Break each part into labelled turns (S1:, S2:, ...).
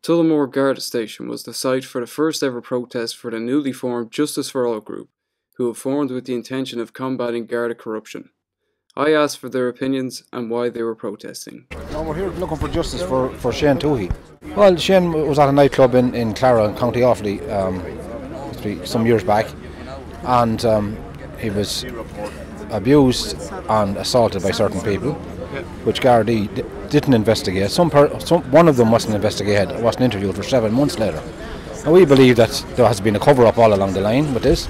S1: Tullamore Garda station was the site for the first ever protest for the newly formed Justice for All group, who have formed with the intention of combating Garda corruption. I asked for their opinions and why they were protesting.
S2: No, we're here looking for justice for Shane Toohey. Well, Shane was at a nightclub in Clara in County Offaly some years back, and he was abused and assaulted by certain people, which Garda didn't investigate. One of them wasn't investigated, wasn't interviewed for 7 months later. And we believe that there has been a cover-up all along the line with this.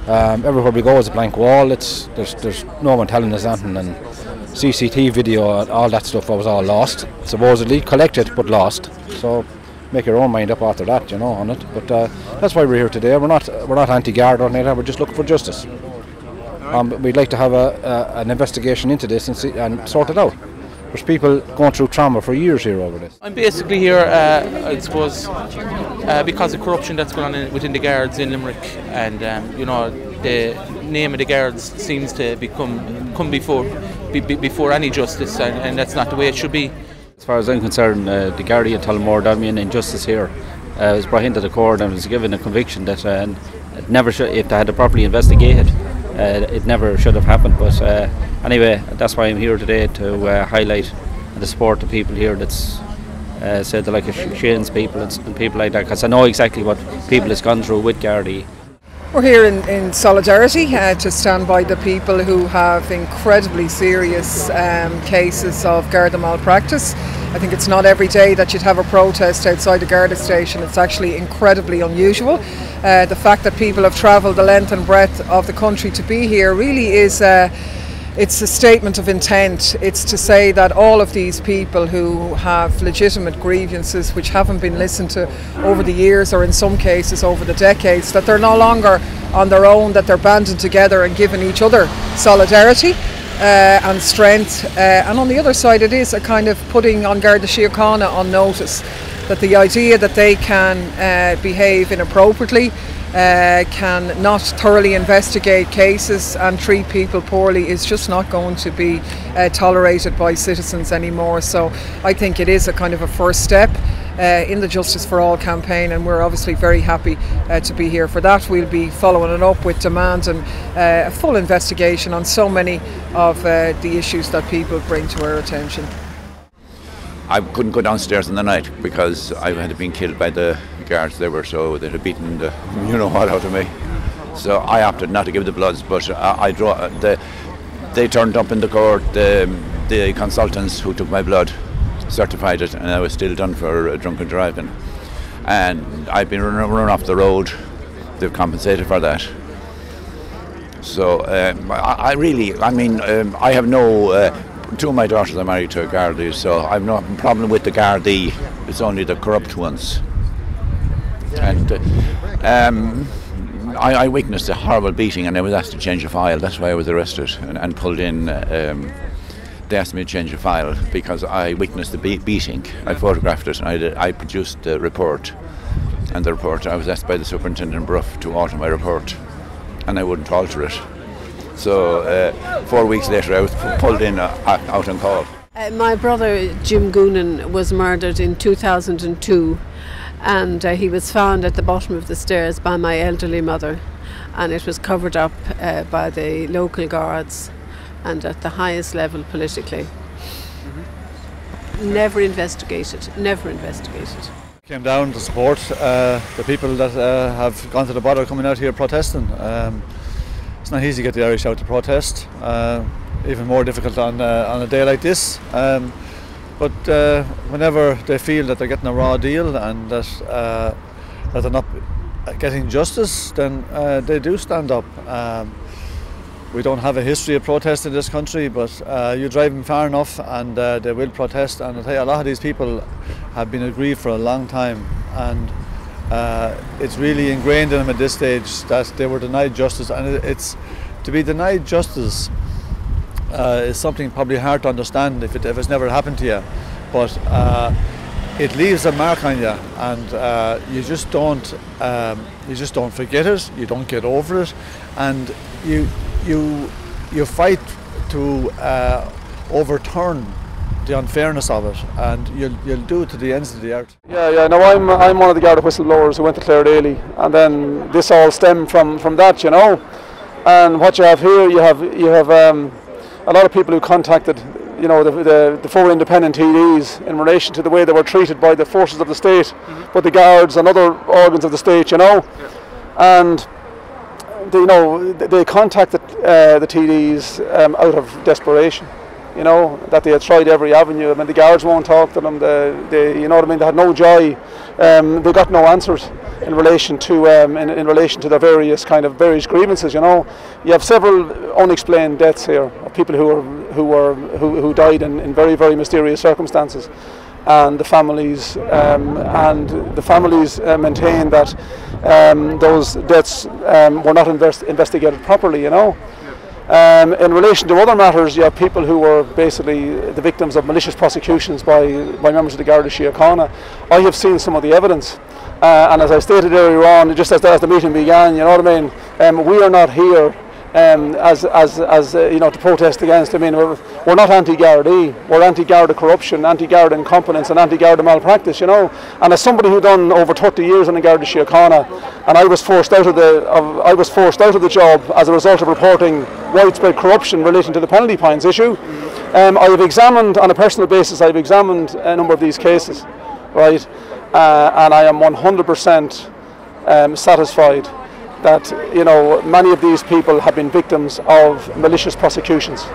S2: Everywhere we go is a blank wall. There's no one telling us anything, and CCTV video and all that stuff was all lost, supposedly collected but lost. So make your own mind up after that, on it. But that's why we're here today. We're not anti-Garda or anything like that. We're just looking for justice. We'd like to have an investigation into this and sort it out. There's people going through trauma for years here over this.
S3: I'm basically here, I suppose, because of corruption that's going on within the Guards in Limerick, and the name of the Guards seems to come before any justice, and that's not the way it should be.
S4: As far as I'm concerned, the Garda of Tullamore done me an injustice here. Was brought into the court and was given a conviction that it never should, if they had it properly investigated, it never should have happened. But anyway, that's why I'm here today, to highlight and to support the people here that's said the like of Shane's people and people like that, because I know exactly what people has gone through with Garda.
S5: We're here in solidarity to stand by the people who have incredibly serious cases of Garda malpractice. I think it's not every day that you'd have a protest outside the Garda station. It's actually incredibly unusual. The fact that people have travelled the length and breadth of the country to be here really is it's a statement of intent. It's to say that all of these people who have legitimate grievances which haven't been listened to over the years, or in some cases over the decades, that they're no longer on their own, that they're banding together and giving each other solidarity and strength. And on the other side, it is a kind of putting on Garda Síochána on notice that the idea that they can behave inappropriately, can not thoroughly investigate cases and treat people poorly is just not going to be tolerated by citizens anymore. So I think it is a kind of a first step in the Justice for All campaign, and we're obviously very happy to be here for that. We'll be following it up with demand and a full investigation on so many of the issues that people bring to our attention.
S6: I couldn't go downstairs in the night because I had been killed by the guards. They'd have beaten the you-know-what out of me. So I opted not to give the bloods, but they turned up in the court, the consultants who took my blood certified it, and I was still done for drunken driving. And I've been run off the road. They've compensated for that. So I have no... Two of my daughters are married to a Gardaí, so I've no problem with the Gardaí. It's only the corrupt ones. And I witnessed a horrible beating, and I was asked to change a file. That's why I was arrested and pulled in. They asked me to change a file because I witnessed the beating. I photographed it, and I produced the report. And the report, I was asked by the Superintendent Bruff to alter my report, and I wouldn't alter it. So 4 weeks later I was pulled in out on call.
S7: My brother Jim Goonan was murdered in 2002, and he was found at the bottom of the stairs by my elderly mother, and it was covered up by the local guards and at the highest level politically. Never investigated.
S8: Came down to support the people that have gone to the border coming out here protesting. It's not easy to get the Irish out to protest, even more difficult on a day like this. But whenever they feel that they're getting a raw deal and that they're not getting justice, then they do stand up. We don't have a history of protest in this country, but you drive them far enough and they will protest. And I tell you, a lot of these people have been aggrieved for a long time, and it's really ingrained in them at this stage that they were denied justice, and it's to be denied justice is something probably hard to understand if it's never happened to you, but it leaves a mark on you, and you just don't forget it. You don't get over it, and you fight to overturn the unfairness of it, and you'll do it to the ends of the earth.
S9: Yeah. No, I'm one of the Garda whistleblowers who went to Clare Daly, and then this all stemmed from that, And what you have here, you have a lot of people who contacted, the 4 independent TDs in relation to the way they were treated by the forces of the state, but the guards and other organs of the state, and they contacted the TDs out of desperation, that they had tried every avenue. I mean, the guards won't talk to them. They they had no joy. They got no answers in relation to in relation to their various grievances. You have several unexplained deaths here of people who died in very, very mysterious circumstances, and the families maintain that those deaths were not investigated properly. In relation to other matters, you have people who were basically the victims of malicious prosecutions by members of the Garda Síochána. I have seen some of the evidence, and as I stated earlier on, just as the meeting began, we are not here to protest against. I mean, we're not anti-Gardaí. We're anti-Garda corruption, anti-Garda incompetence, and anti-Garda malpractice. And as somebody who done over 30 years in the Garda Síochána, and I was forced out of the job as a result of reporting widespread corruption relating to the penalty fines issue. I have examined, on a personal basis, I've examined a number of these cases, right, and I am 100% satisfied that many of these people have been victims of malicious prosecutions.